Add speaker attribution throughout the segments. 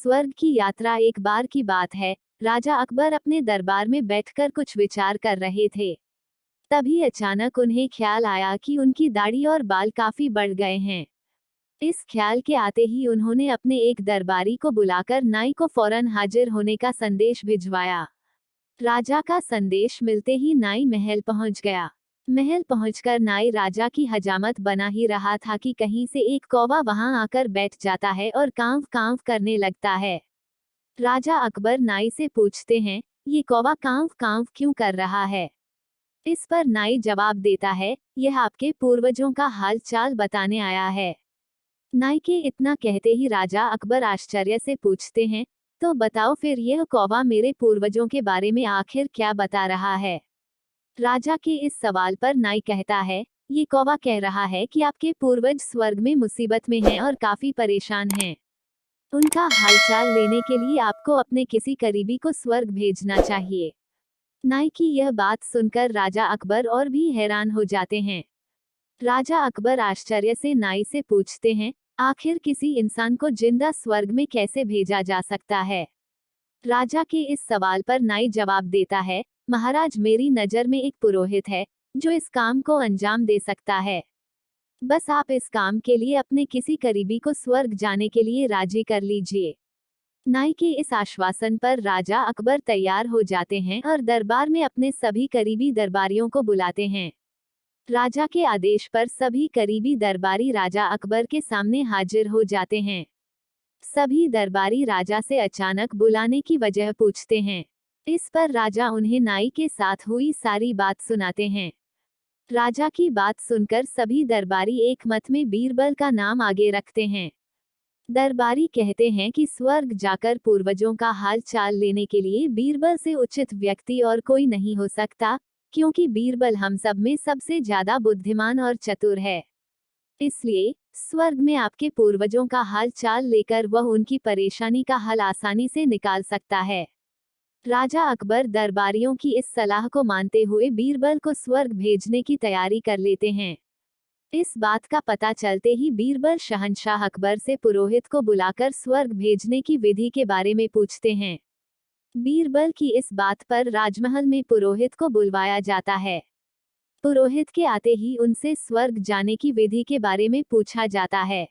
Speaker 1: स्वर्ग की यात्रा। एक बार की बात है, राजा अकबर अपने दरबार में बैठकर कुछ विचार कर रहे थे। तभी अचानक उन्हें ख्याल आया कि उनकी दाढ़ी और बाल काफी बढ़ गए हैं। इस ख्याल के आते ही उन्होंने अपने एक दरबारी को बुलाकर नाई को फौरन हाजिर होने का संदेश भिजवाया। राजा का संदेश मिलते ही नाई महल पहुंच गया। महल पहुंचकर नाई राजा की हजामत बना ही रहा था कि कहीं से एक कौवा वहां आकर बैठ जाता है और कांव कांव करने लगता है। राजा अकबर नाई से पूछते हैं, ये कौवा कांव कांव क्यों कर रहा है? इस पर नाई जवाब देता है, यह आपके पूर्वजों का हाल चाल बताने आया है। नाई के इतना कहते ही राजा अकबर आश्चर्य से पूछते हैं, तो बताओ फिर यह कौवा मेरे पूर्वजों के बारे में आखिर क्या बता रहा है? राजा के इस सवाल पर नाई कहता है, ये कौवा कह रहा है कि आपके पूर्वज स्वर्ग में मुसीबत में हैं और काफी परेशान हैं। उनका हालचाल लेने के लिए आपको अपने किसी करीबी को स्वर्ग भेजना चाहिए। नाई की यह बात सुनकर राजा अकबर और भी हैरान हो जाते हैं। राजा अकबर आश्चर्य से नाई से पूछते हैं, आखिर किसी इंसान को जिंदा स्वर्ग में कैसे भेजा जा सकता है? राजा के इस सवाल पर नाई जवाब देता है, महाराज मेरी नजर में एक पुरोहित है जो इस काम को अंजाम दे सकता है। बस आप इस काम के लिए अपने किसी करीबी को स्वर्ग जाने के लिए राजी कर लीजिए। नाई के इस आश्वासन पर राजा अकबर तैयार हो जाते हैं और दरबार में अपने सभी करीबी दरबारियों को बुलाते हैं। राजा के आदेश पर सभी करीबी दरबारी राजा अकबर के सामने हाजिर हो जाते हैं। सभी दरबारी राजा से अचानक बुलाने की वजह पूछते हैं। इस पर राजा उन्हें नाई के साथ हुई सारी बात सुनाते हैं। राजा की बात सुनकर सभी दरबारी एक मत में बीरबल का नाम आगे रखते हैं। दरबारी कहते हैं कि स्वर्ग जाकर पूर्वजों का हाल चाल लेने के लिए बीरबल से उचित व्यक्ति और कोई नहीं हो सकता, क्योंकि बीरबल हम सब में सबसे ज्यादा बुद्धिमान और चतुर है। इसलिए स्वर्ग में आपके पूर्वजों का हाल चाल लेकर वह उनकी परेशानी का हल आसानी से निकाल सकता है। राजा अकबर दरबारियों की इस सलाह को मानते हुए बीरबल को स्वर्ग भेजने की तैयारी कर लेते हैं। इस बात का पता चलते ही बीरबल शहंशाह अकबर से पुरोहित को बुलाकर स्वर्ग भेजने की विधि के बारे में पूछते हैं। बीरबल की इस बात पर राजमहल में पुरोहित को बुलवाया जाता है। पुरोहित के आते ही उनसे स्वर्ग जाने की विधि के बारे में पूछा जाता है।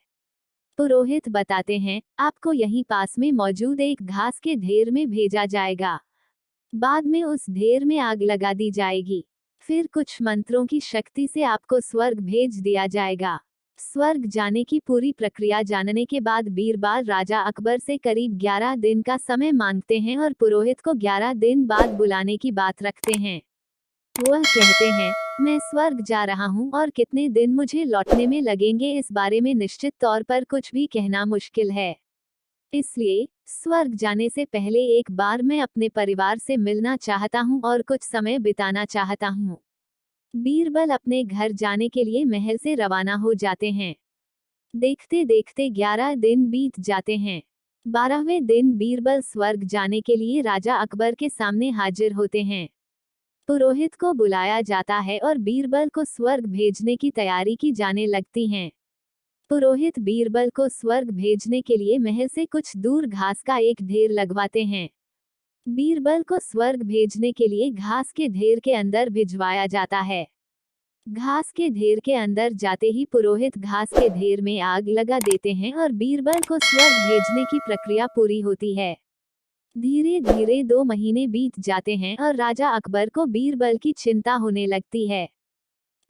Speaker 1: पुरोहित बताते हैं, आपको यहीं पास में मौजूद एक घास के ढेर में भेजा जाएगा। बाद में उस ढेर में आग लगा दी जाएगी। फिर कुछ मंत्रों की शक्ति से आपको स्वर्ग भेज दिया जाएगा। स्वर्ग जाने की पूरी प्रक्रिया जानने के बाद बीरबल राजा अकबर से करीब 11 दिन का समय मांगते हैं और पुरोहित को 11 दिन बाद बुलाने की बात रखते हैं। वह कहते हैं, मैं स्वर्ग जा रहा हूँ और कितने दिन मुझे लौटने में लगेंगे इस बारे में निश्चित तौर पर कुछ भी कहना मुश्किल है। इसलिए स्वर्ग जाने से पहले एक बार मैं अपने परिवार से मिलना चाहता हूँ और कुछ समय बिताना चाहता हूँ। बीरबल अपने घर जाने के लिए महल से रवाना हो जाते हैं। देखते देखते 11 दिन बीत जाते हैं। 12वें दिन बीरबल स्वर्ग जाने के लिए राजा अकबर के सामने हाजिर होते हैं। पुरोहित को बुलाया जाता है और बीरबल को स्वर्ग भेजने की तैयारी की जाने लगती हैं। पुरोहित बीरबल को स्वर्ग भेजने के लिए महल से कुछ दूर घास का एक ढेर लगवाते हैं। बीरबल को स्वर्ग भेजने के लिए घास के ढेर के अंदर भिजवाया जाता है। घास के ढेर के अंदर जाते ही पुरोहित घास के ढेर में आग लगा देते हैं और बीरबल को स्वर्ग भेजने की प्रक्रिया पूरी होती है। धीरे धीरे 2 महीने बीत जाते हैं और राजा अकबर को बीरबल की चिंता होने लगती है।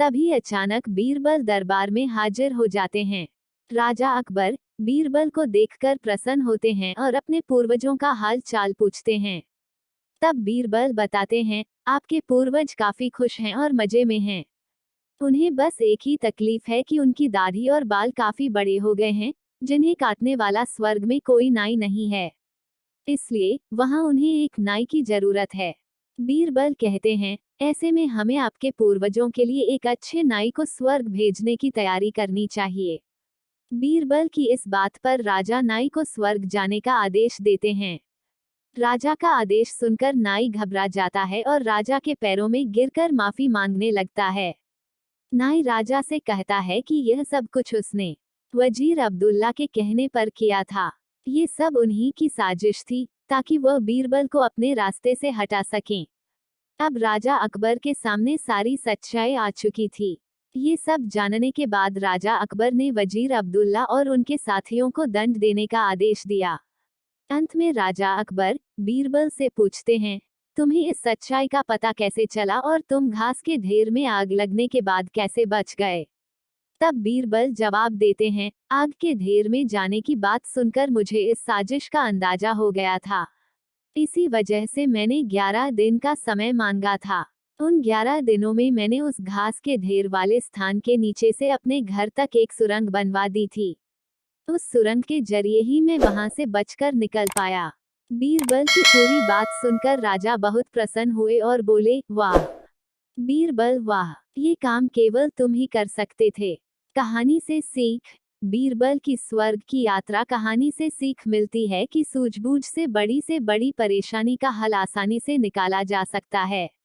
Speaker 1: तभी अचानक बीरबल दरबार में हाजिर हो जाते हैं। राजा अकबर बीरबल को देखकर प्रसन्न होते हैं और अपने पूर्वजों का हाल चाल पूछते हैं। तब बीरबल बताते हैं, आपके पूर्वज काफी खुश हैं और मजे में हैं। उन्हें बस एक ही तकलीफ है कि उनकी दाढ़ी और बाल काफी बड़े हो गए हैं, जिन्हें काटने वाला स्वर्ग में कोई नाई नहीं है। इसलिए वहां उन्हें एक नाई की जरूरत है। बीरबल कहते हैं, ऐसे में हमें आपके पूर्वजों के लिए एक अच्छे नाई को स्वर्ग भेजने की तैयारी करनी चाहिए। बीरबल की इस बात पर राजा नाई को स्वर्ग जाने का आदेश देते हैं। राजा का आदेश सुनकर नाई घबरा जाता है और राजा के पैरों में गिरकर माफी मांगने लगता है। नाई राजा से कहता है कि यह सब कुछ उसने वजीर अब्दुल्ला के कहने पर किया था। ये सब उन्हीं की साजिश थी, ताकि वह बीरबल को अपने रास्ते से हटा सकें। अब राजा अकबर के सामने सारी सच्चाई आ चुकी थी। ये सब जानने के बाद राजा अकबर ने वजीर अब्दुल्ला और उनके साथियों को दंड देने का आदेश दिया। अंत में राजा अकबर बीरबल से पूछते हैं, तुम्हें इस सच्चाई का पता कैसे चला और तुम घास के ढेर में आग लगने के बाद कैसे बच गए? तब बीरबल जवाब देते हैं, आग के ढेर में जाने की बात सुनकर मुझे इस साजिश का अंदाजा हो गया था। इसी वजह से मैंने 11 दिन का समय मांगा था। उन 11 दिनों में मैंने उस घास के ढेर वाले स्थान के नीचे से अपने घर तक एक सुरंग बनवा दी थी। उस सुरंग के जरिए ही मैं वहां से बचकर निकल पाया। बीरबल की पूरी बात सुनकर राजा बहुत प्रसन्न हुए और बोले, वाह बीरबल वाह, ये काम केवल तुम ही कर सकते थे। कहानी से सीख। बीरबल की स्वर्ग की यात्रा कहानी से सीख मिलती है कि सूझबूझ से बड़ी परेशानी का हल आसानी से निकाला जा सकता है।